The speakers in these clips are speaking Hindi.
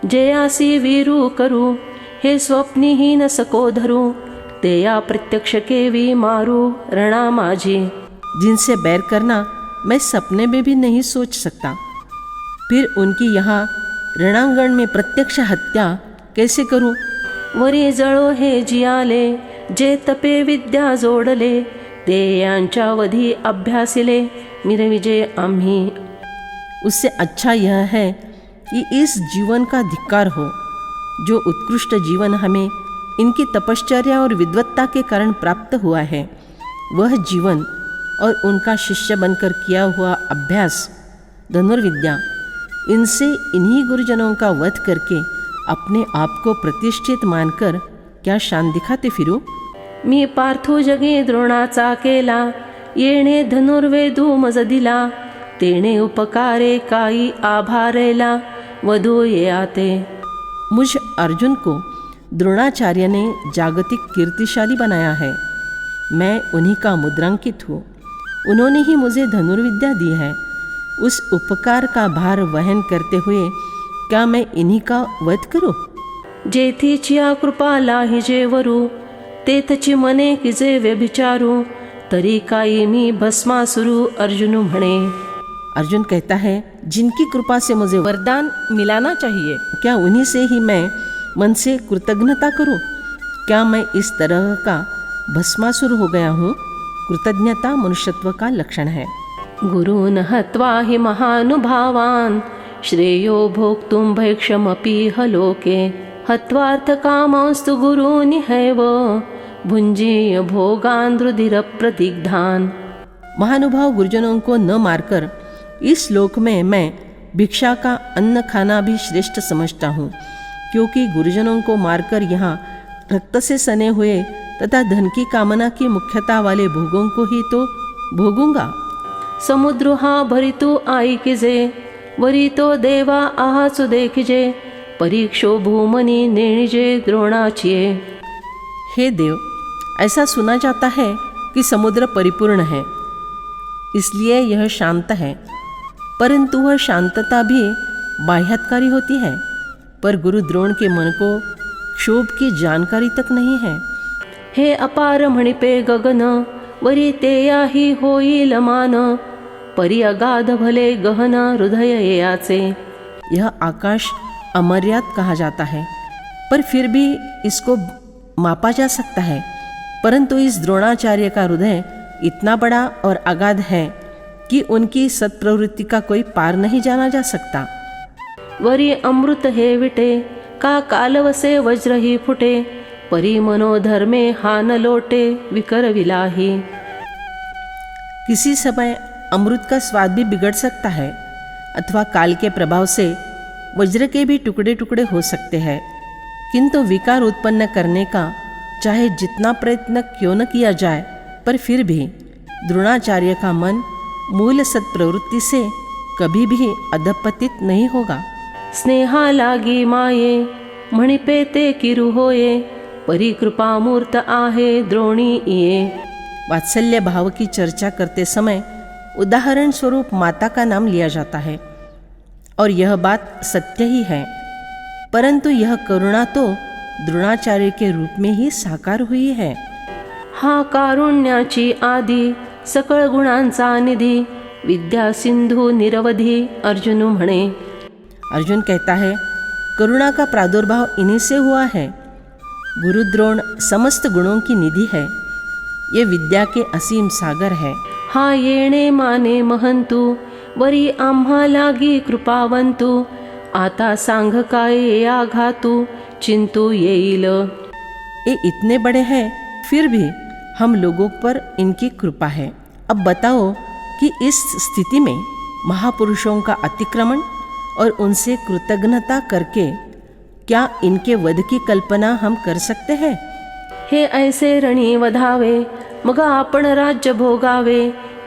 जयासी वीरू करू, हे स्वप्नीही न सको धरू, ते या प्रत्यक्ष केवी मारू रणा माझी। जिनसे बैर करना मैं सपने में भी नहीं सोच सकता, फिर उनकी यहाँ रणांगण में प्रत्यक्ष हत्या कैसे करूं? वरी जळो हे जियाले, जे तपे विद्या जोडले, ते यांच्या वधी अभ्यासिले, मिरविजे आम्ही। उससे अच्छा यह है कि इस जीवन का धिक्कार हो, जो उत्कृष्ट जीवन हमें इनकी तपश्चर्या और विद्वत्ता के कारण प्राप्त हुआ है। वह जीवन और उनका शिष्य बनकर किया हुआ अभ्यास, धनुर्विद्या, इनसे इन्हीं गुरुजनों का वध करके अपने आप को प्रतिष्ठित मानकर क्या शान दिखाते फिरू? मी पार्थो जगे द्रोणाचा केला, येणे धनुर्वेदू मज दिला, तेणे उपकारे काई आभारेला, वधू ये आते। मुझ अर्जुन को द्रोणाचार्य ने जागतिक कीर्तिशाली बनाया है। मैं उन्हीं का मुद्रांकित हूँ। उन्होंने ही मुझे धनुर्विद्या दी है। उस उपकार का भार वहन करते हुए क्या मैं इन्हीं का वध करूं? जेथीचिया कृपा लाहिजे वरू, तेथची मने किजे व्यभिचारू, तरी काई मी भस्मासुरू अर्जुन म्हणे। अर्जुन कहता है, जिनकी कृपा से मुझे वरदान मिलाना चाहिए, क्या उन्हीं से ही मैं मन से कृतज्ञता करूं? क्या मैं इस तरह का भस्मासुर हो गया हूँ? कृतज्ञता मनुष्यत्व का लक्षण है। गुरून् हत्वा हि महानुभावान्, श्रेयो भोक्तुं भैक्षमपि हलोके, हत्वार्थकामस्तु गुरूनिहैव, भुञ्जीय भोगान् रुधिरप्रदिग्धान्। महानुभाव गुरुजनों को न मारकर इस लोक में मैं भिक्षा का अन्न खाना भी श्रेष्ठ समझता हूँ, क्योंकि गुरुजनों को मारकर यहाँ रक्त से सने हुए तथा धन की कामना की मुख्यता वाले भोगों को ही तो भोगूंगा। समुद्र हा भरितु आईकिजे, वरितो देवा आहाचु देखिजे, परीक्षो भूमनी नेणिजे द्रोणाचिये। हे देव, ऐसा सुना जाता है कि समुद्र परिपूर्ण है, इसलिए यह शांत है, परंतु वह शांतता भी बाह्यकारी होती है। पर गुरु द्रोण के मन को क्षोभ की जानकारी तक नहीं है। हे अपार मणिपे गगन, वरी ते याही होईल मान, परी अगाध भले गहन हृदय याचे। यह आकाश अमर्याद कहा जाता है, पर फिर भी इसको मापा जा सकता है, परंतु इस द्रोणाचार्य का हृदय इतना बड़ा और अगाध है कि उनकी सत्प्रवृत्ति का कोई पार नहीं जाना जा सकता। वरी अमृत हे विटे, का कालवसे वज्र ही फुटे, परी मनोधर्मे हान लोटे विकर विलाही। किसी समय अमृत का स्वाद भी बिगड़ सकता है, अथवा काल के प्रभाव से वज्र के भी टुकड़े टुकड़े हो सकते हैं, किंतु विकार उत्पन्न करने का चाहे जितना प्रयत्न क्यों न किया जाए, पर फिर भी द्रोणाचार्य का मन मूल सत्प्रवृत्ति से कभी भी अधपतित नहीं होगा। स्नेहा लागी माये, मणिपे ते किरु होये, परी कृपा मूर्त आहे द्रोणी ये। वात्सल्य भाव की चर्चा करते समय उदाहरण स्वरूप माता का नाम लिया जाता है, और यह बात सत्य ही है, परंतु यह करुणा तो द्रोणाचार्य के रूप में ही साकार हुई है। हा कारुण्याची आदि, सकळ गुणांचा निधी, विद्या सिंधू निरवधि अर्जुन म्हणे। अर्जुन कहता है, करुणा का प्रादुर्भाव इन्हीं से हुआ है। गुरुद्रोण समस्त गुणों की निधि है, ये विद्या के असीम सागर है। हा येणे माने महंतु, वरी आम्हा लागी कृपावंतु, आता सांग काय आघातु, चिंतु येईल। ये इतने बड़े हैं, फिर भी हम लोगों पर इनकी कृपा है। अब बताओ कि इस स्थिति में महापुरुषों का अतिक्रमण और उनसे कृतज्ञता करके क्या इनके वध की कल्पना हम कर सकते हैं? हे ऐसे रणी वधावे, मग आपण राज्य भोगावे,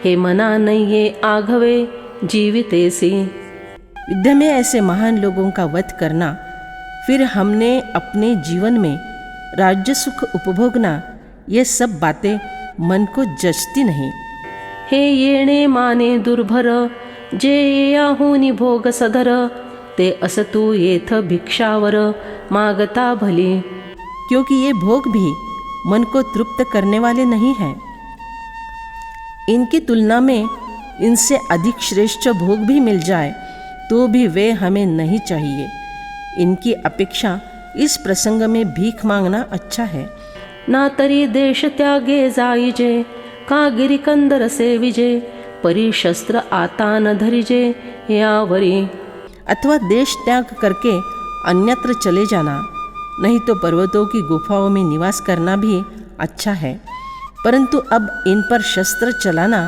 हे मना नये आघवे जीवितेसी। युद्ध में ऐसे महान लोगों का वध करना, फिर हमने अपने जीवन में राज्य सुख उपभोगना, ये सब बातें मन को जचती नहीं। हे येणे माने दुर्भर, जे याहुनी भोग सधर, ते असतु येथ भिक्षावर मागता भली। क्योंकि ये भोग भी मन को तृप्त करने वाले नहीं हैं। इनकी तुलना में इनसे अधिक श्रेष्ठ भोग भी मिल जाए तो भी वे हमें नहीं चाहिए। इनकी अपेक्षा इस प्रसंग में भीख मांगना अच्छा है। ना तरी देश त्यागे जाईजे, का गिरिकंदर से विजे, परी शस्त्र आता न धरिजे यावरी। अथवा देश त्याग करके अन्यत्र चले जाना, नहीं तो पर्वतों की गुफाओं में निवास करना भी अच्छा है, परंतु अब इन पर शस्त्र चलाना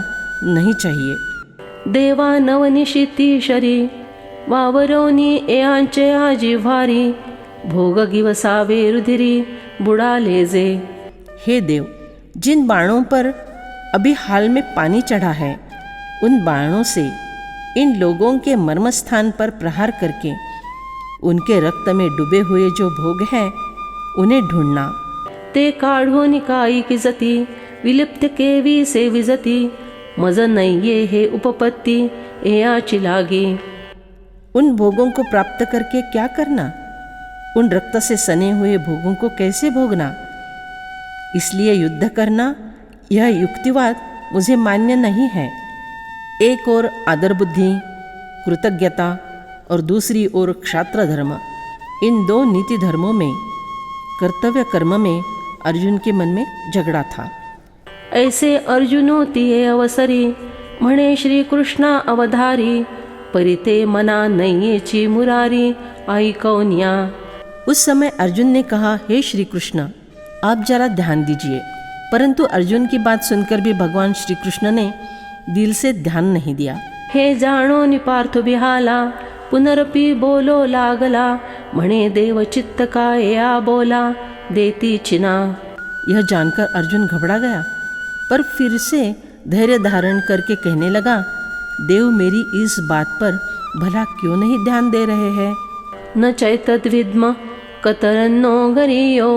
नहीं चाहिए। देवा नवनिशिती शरी, वावरोनी यांचे आजिव्हारी, भोग गिवसावे रुधिरी बुडाले जे। हे देव, जिन बाणों पर अभी हाल में पानी चढ़ा है, उन बाणों से इन लोगों के मर्म स्थान पर प्रहार करके उनके रक्त में डूबे हुए जो भोग हैं उन्हें ढूंढना। ते काढो निकाई की जती, विलिप्त केवी से विजती, मज नैये हे उपपत्ति याची लागी। उन भोगों को प्राप्त करके क्या करना? उन रक्त से सने हुए भोगों को कैसे भोगना? इसलिए युद्ध करना यह युक्तिवाद मुझे मान्य नहीं है। एक ओर आदर बुद्धि, कृतज्ञता और दूसरी ओर क्षात्र धर्म, इन दो नीति धर्मों में, कर्तव्य कर्म में अर्जुन के मन में झगड़ा था। ऐसे अर्जुनो तिये अवसरी, म्हणे श्री कृष्णा अवधारी, परिते मना नयेची मुरारी ऐकौन्या। उस समय अर्जुन ने कहा, हे श्री कृष्ण, आप जरा ध्यान दीजिए। परंतु अर्जुन की बात सुनकर भी भगवान श्री कृष्ण ने दिल से ध्यान नहीं दिया। हे जाणो निपार्थ बिहाला, पुनरपि बोलो लागला, म्हणे देव चित्त का या बोला देती चिना। यह जानकर अर्जुन घबरा गया, पर फिर से धैर्य धारण करके कहने लगा, देव मेरी इस बात पर भला क्यों नहीं ध्यान दे रहे हैं? न चैतद्विद्म कतरन्नो गरीयो,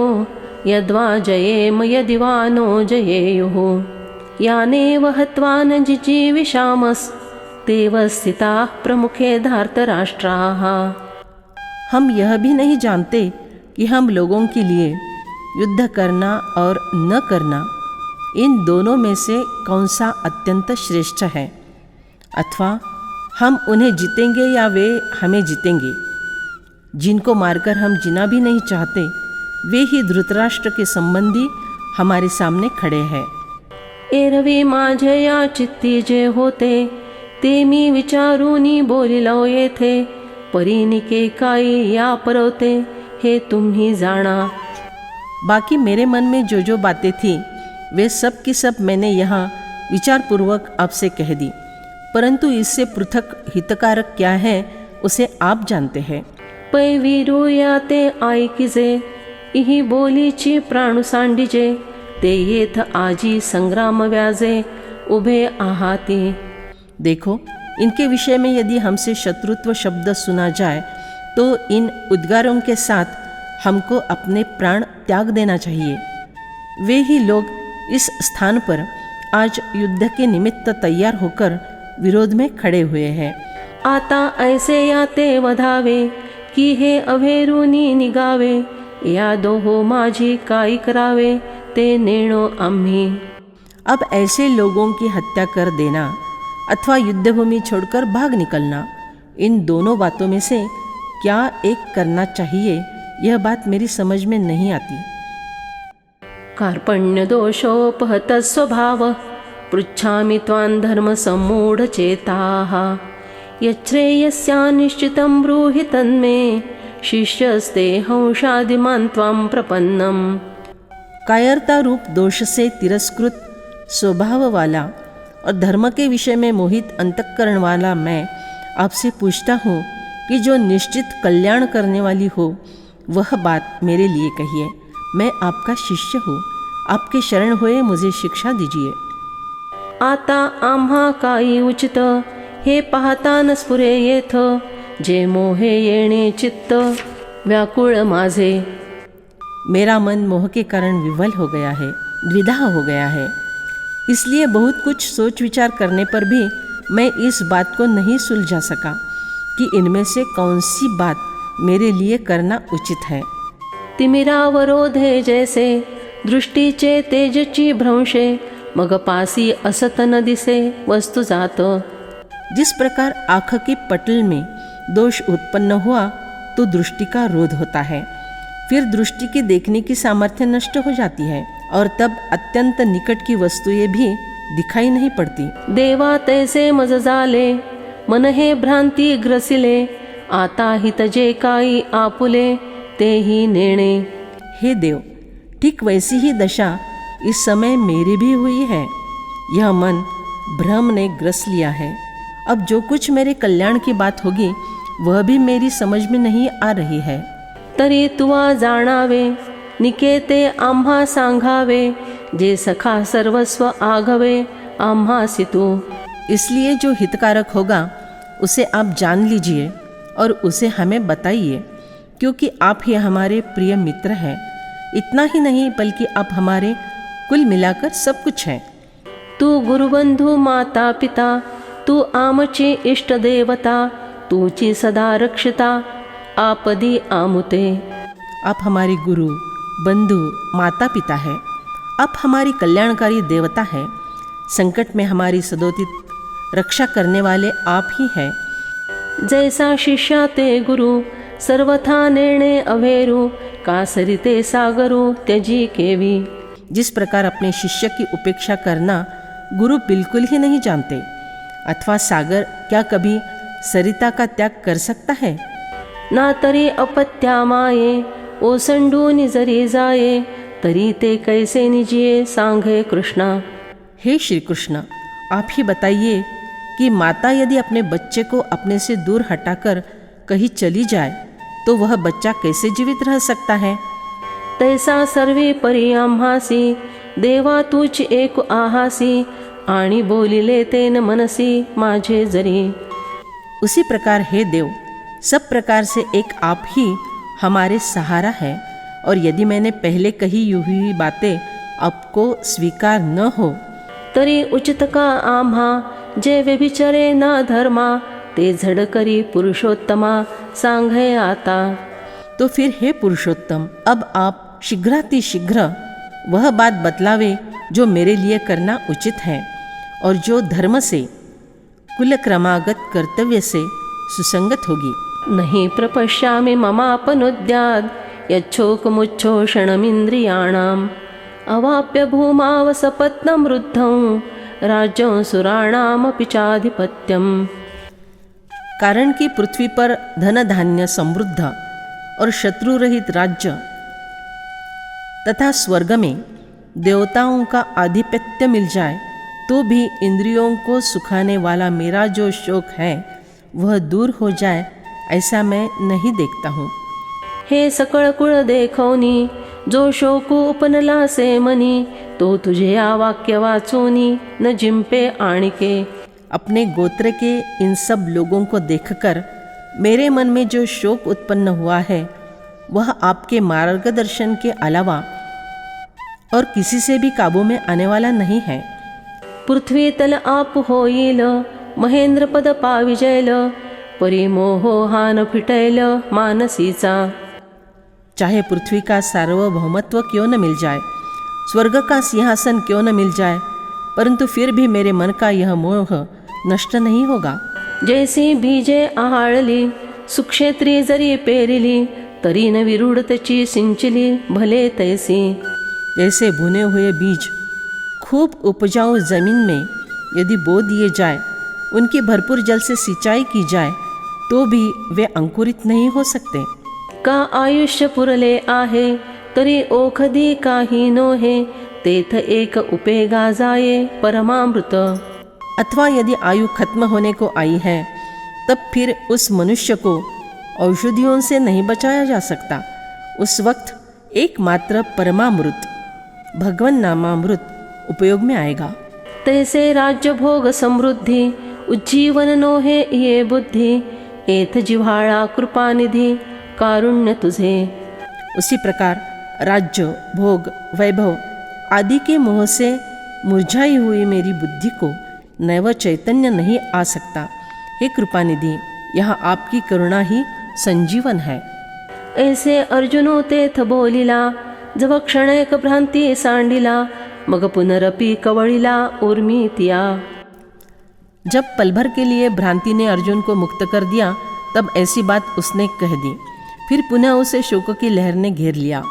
यद्वा जयेम यदिवा नो जयेयुः, यानेव हत्वा न जिजीविषामस्, तेव स्थिताः प्रमुखे धार्तराष्ट्राः। हम यह भी नहीं जानते कि हम लोगों के लिए युद्ध करना और न करना, इन दोनों में से कौन सा अत्यंत श्रेष्ठ है, अथवा हम उन्हें जीतेंगे या वे हमें जीतेंगे। जिनको मारकर हम जीना भी नहीं चाहते, वे ही धृतराष्ट्र के संबंधी हमारे सामने खड़े हैं। एरवी माझ्या चित्ती जे होते, ते मी विचारूनी बोलिलो येथे, परिनिके काई या परवते, हे तुम्ही जाना। बाकी मेरे मन में जो जो बातें थी वे सब की सब मैंने यहाँ विचारपूर्वक आपसे कह दी, परंतु इससे पृथक हितकारक क्या है उसे आप जानते हैं। पै वीरूया ते ऐकिजे, इही बोलीची प्राणु सांडिजे, ते येथ आजी संग्राम व्याजे उभे आहाती। देखो, इनके विषय में यदि हमसे शत्रुत्व शब्द सुना जाए तो इन उद्गारों के साथ हमको अपने प्राण त्याग देना चाहिए। वे ही लोग इस स्थान पर आज युद्ध के निमित्त तैयार होकर विरोध में खड़े हुए हैं। आता ऐसे याते वधावे, की हे अभेरुनी निगावे, या दोहो माझी काई करावे, ते नेणो आम्ही। अब ऐसे लोगों की हत्या कर देना अथवा युद्धभूमि छोड़कर भाग निकलना, इन दोनों बातों में से क्या एक करना चाहिए, यह बात मेरी समझ में नहीं आती। कार्पण्य दोषोपहत स्वभाव, पृच्छामि त्वां धर्म सम्मूढ़ चेताः, यच्छ्रेयस्या निश्चितं ब्रूहि तन्मे, शिष्यस्ते हंसादिमान् त्वां प्रपन्नम्। कायरता रूप दोष से तिरस्कृत स्वभाव वाला और धर्म के विषय में मोहित अंतःकरण वाला मैं आपसे पूछता हूँ कि जो निश्चित कल्याण करने वाली हो वह बात मेरे लिए कहिए। मैं आपका शिष्य हूँ, आपके शरण होए मुझे शिक्षा दीजिए। आता आम्हा काही उचित, हे पाहता न स्फुरे येथ, जे मोहे येणे चित्त व्याकुळ माझे। मेरा मन मोह के कारण विवल हो गया है, द्विधा हो गया है, इसलिए बहुत कुछ सोच विचार करने पर भी मैं इस बात को नहीं सुलझा सका कि इनमें से कौन सी बात मेरे लिए करना उचित है। तिमिरावरोधे जैसे दृष्टीचे तेजची भ्रंशे, मग पासी असत न दिसे वस्तु जात। जिस प्रकार आँख के पटल में दोष उत्पन्न हुआ तो दृष्टि का रोध होता है, फिर दृष्टि की देखने की सामर्थ्य नष्ट हो जाती है और तब अत्यंत निकट की वस्तुएं भी दिखाई नहीं पड़ती। देवा तैसे मज झाले, मन हे भ्रांती ग्रसिले, आता हित जे काही आपुले तेही नेणे। हे देव, ठीक वैसी ही दशा इस समय मेरी भी हुई है। यह मन भ्रम ने ग्रस लिया है। अब जो कुछ मेरे कल्याण की बात होगी वह भी मेरी समझ में नहीं आ रही है। तरी तुवा जाणावे, निकेते आम्हा सांगावे, जे सखा सर्वस्व आघवे आम्हासी तू। इसलिए जो हितकारक होगा उसे आप जान लीजिए और उसे हमें बताइए, क्योंकि आप ही हमारे प्रिय मित्र हैं। इतना ही नहीं बल्कि आप हमारे कुल मिलाकर सब कुछ हैं। तू गुरुबंधू माता पिता, तू आमची इष्ट देवता, तूची सदा रक्षिता आपदी आमुते। आप हमारे गुरु, बंधु, माता पिता हैं। आप हमारी कल्याणकारी देवता हैं। संकट में हमारी सदोदित रक्षा करने वाले आप ही हैं। जैसा शिष्या ते गुरु, सर्वथा नेणे अभेरू, का सरिते सागरू त्यजी केवी। जिस प्रकार अपने शिष्य की उपेक्षा करना गुरु बिल्कुल ही नहीं जानते, अथवा सागर क्या कभी सरिता का त्याग कर सकता है। ना तरी अपत्या माये, ओसंडून जरी जाये, तरी ते कैसे निजिये सांगे कृष्णा। हे श्री कृष्ण, आप ही बताइए कि माता यदि अपने बच्चे को अपने से दूर हटाकर कहीं चली जाए तो वह बच्चा कैसे जीवित रह सकता है। तैसा सर्वे परी आम्हासी, देवा तूच एक आहासी, आणि बोलिले तेन मनसी माझे जरी। उसी प्रकार हे देव, सब प्रकार से एक आप ही हमारे सहारा है, और यदि मैंने पहले कही हुई बातें आपको स्वीकार न हो तरी उचित का आम्हा, जे व्यभिचरे ना धर्मा, ते झड करी पुरुषोत्तमा सांगे आता। तो फिर हे पुरुषोत्तम, अब आप शीघ्रातिशीघ्र वह बात बतलावे जो मेरे लिए करना उचित है और जो धर्म से, कुलक्रमागत कर्तव्य से सुसंगत होगी। नहीं प्रपश्यामि ममापनुद्याद्, यच्छोकमुच्छोषणमिन्द्रियाणाम्, अवाप्य भूमावसपत्नं वृद्धं, राज्यं सुराणामपि चाधिपत्यम्। कारण कि पृथ्वी पर धन धान्य समृद्ध और शत्रु रहित राज्य तथा स्वर्ग में देवताओं का आधिपत्य मिल जाए तो भी इंद्रियों को सुखाने वाला मेरा जो शोक है वह दूर हो जाए, ऐसा मैं नहीं देखता हूँ। हे सकळ कुळ देखोनी, जो शोक उपनला से मनी, तो तुझे या वाक्य वाचूनी न जिंपे आणिके। अपने गोत्र के इन सब लोगों को देखकर मेरे मन में जो शोक उत्पन्न हुआ है वह आपके मार्गदर्शन के अलावा और किसी से भी काबू में आने वाला नहीं है। पृथ्वी तल आप होईल, महेंद्र पद पाविजैल, परिमोहो हान फिटैल मानसीचा। चाहे पृथ्वी का सार्वभौमत्व क्यों न मिल जाए, स्वर्ग का सिंहासन क्यों न मिल जाए, परंतु फिर भी मेरे मन का यह मोह नष्ट नहीं होगा। जैसी बीजे आहाळली, सुक्षेत्री जरी पेरिली, तरी न विरूढतची सिंचली भले तैसी। जैसे भुने हुए बीज खूब उपजाऊ जमीन में यदि बो दिए जाए, उनकी भरपूर जल से सिंचाई की जाए तो भी वे अंकुरित नहीं हो सकते। का आयुष्य पुरले आहे, तरी ओखदी काही नोहे, तेथ एक उपेगा जाये परमामृत। अथवा यदि आयु खत्म होने को आई है तब फिर उस मनुष्य को औषधियों से नहीं बचाया जा सकता। उस वक्त एकमात्र परमामृत, भगवन नामामृत उपयोग में आएगा। तैसे राज्य भोग समृद्धि, उज्जीवन नोहे ये बुद्धि, एथ जिव्हाळा कृपानिधि कारुण्य तुझे। उसी प्रकार राज्य, भोग, वैभव आदि के मोह से मुरझाई हुई मेरी बुद्धि को नव चैतन्य नहीं आ सकता। हे कृपानिधि, यहाँ आपकी करुणा ही संजीवन है। ऐसे अर्जुनो तेथ बोलिला, जव क्षणैक भ्रांती सांडिला, मग पुनरपि कवळिला ऊर्मितिया। जब पल भर के लिए भ्रांति ने अर्जुन को मुक्त कर दिया, तब ऐसी बात उसने कह दी। फिर पुनः उसे शोक की लहर ने घेर लिया।